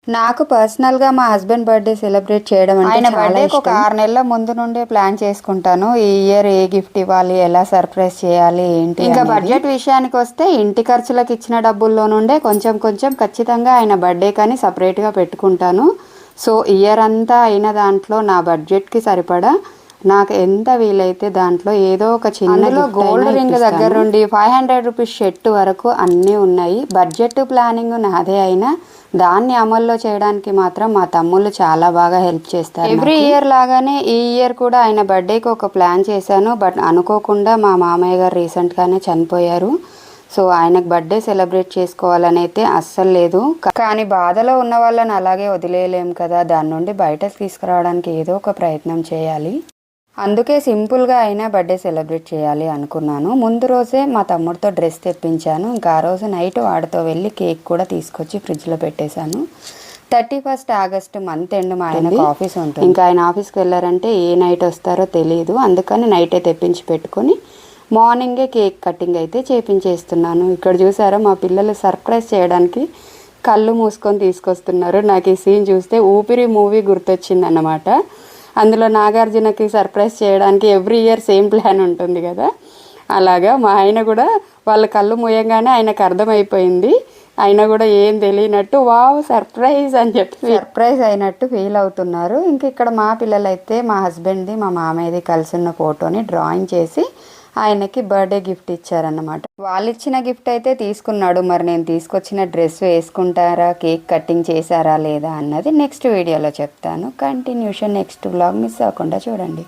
నాకు పర్సనల్‌గా మా హస్బెండ్ బర్త్‌డే సెలబ్రేట్ చేయడం అంటే ఆయన చాలా బర్త్డేకి ఒక ఇష్టం. 6 నెలల ముందు నుండే ప్లాన్ చేసుకుంటాను. ఈ ఇయర్ ఏ గిఫ్ట్ ఇవ్వాలి, ఎలా సర్ప్రైజ్ చేయాలి ఏంటి ఇంకా అనేది. బడ్జెట్ విషయానికి వస్తే ఇంటి ఖర్చులకు ఇచ్చిన డబ్బుల్లో నుండే కొంచెం కొంచెం ఖచ్చితంగా ఆయన బర్త్డేకని సపరేట్‌గా పెట్టుకుంటాను. సో ఇయర్ అంతా అయిన దాంట్లో నా బడ్జెట్‌కి సరిపడా నాకు ఎంత వీలైతే దాంట్లో ఏదో ఒక చిన్న అందులో గిఫ్ట్ గోల్డ్ అయినా రింగ్ దగ్గర ఇప్పిస్తాను. నుండి 500 రూపీస్ షర్ట్ వరకు అన్నీ ఉన్నాయి. బడ్జెట్ ప్లానింగ్ నాదే అయినా దాన్ని అమల్లో చేయడానికి మాత్రం మా తమ్ముళ్ళు చాలా బాగా హెల్ప్ చేస్తారు. ఎవ్రీ ఇయర్ లాగానే ఈ ఇయర్ కూడా ఆయన బర్త్డేకి ఒక ప్లాన్ చేశాను. బట్ అనుకోకుండా మా మామయ్య గారు రీసెంట్గానే చనిపోయారు. సో ఆయనకు బర్త్డే సెలబ్రేట్ చేసుకోవాలని అయితే అస్సలు లేదు. కానీ బాధలో ఉన్న వాళ్ళని అలాగే వదిలేయలేం కదా, దాని నుండి బయటకు తీసుకురావడానికి ఏదో ఒక ప్రయత్నం చేయాలి. అందుకే సింపుల్గా అయినా బర్త్డే సెలబ్రేట్ చేయాలి అనుకున్నాను. ముందు రోజే మా తమ్ముడితో డ్రెస్ తెప్పించాను. ఇంకా ఆ రోజు నైట్ వాడితో వెళ్ళి కేక్ కూడా తీసుకొచ్చి ఫ్రిడ్జ్లో పెట్టేశాను. 31 ఆగస్టు మంత్ ఎండ్ మా ఆయనకు ఆఫీస్ ఉంటుంది. ఇంకా ఆయన ఆఫీస్కి వెళ్ళారంటే ఏ నైట్ వస్తారో తెలియదు. అందుకని నైటే తెప్పించి పెట్టుకొని మార్నింగే కేక్ కటింగ్ అయితే చేపించేస్తున్నాను. ఇక్కడ చూసారా మా పిల్లలు సర్ప్రైజ్ చేయడానికి కళ్ళు మూసుకొని తీసుకొస్తున్నారు. నాకు ఈ సీన్ చూస్తే ఊపిరి మూవీ గుర్తొచ్చింది అన్నమాట. అందులో నాగార్జునకి సర్ప్రైజ్ చేయడానికి ఎవ్రీ ఇయర్ సేమ్ ప్లాన్ ఉంటుంది కదా, అలాగా మా ఆయన కూడా వాళ్ళ కళ్ళు మూయంగానే ఆయనకు అర్థమైపోయింది. ఆయన కూడా ఏం తెలియనట్టు వావ్ సర్ప్రైజ్ అని చెప్పి సర్ప్రైజ్ అయినట్టు ఫీల్ అవుతున్నారు. ఇంక ఇక్కడ మా పిల్లలైతే మా హస్బెండ్ది మా మామయ్యది కలిసి ఉన్న ఫోటోని డ్రాయింగ్ చేసి ఆయనకి బర్త్డే గిఫ్ట్ ఇచ్చారన్నమాట. వాళ్ళు ఇచ్చిన గిఫ్ట్ అయితే తీసుకున్నాడు. మరి నేను తీసుకొచ్చిన డ్రెస్ వేసుకుంటారా, కేక్ కటింగ్ చేశారా లేదా అన్నది నెక్స్ట్ వీడియోలో చెప్తాను. కంటిన్యూషన్ నెక్స్ట్ వ్లాగ్ మిస్ అవ్వకుండా చూడండి.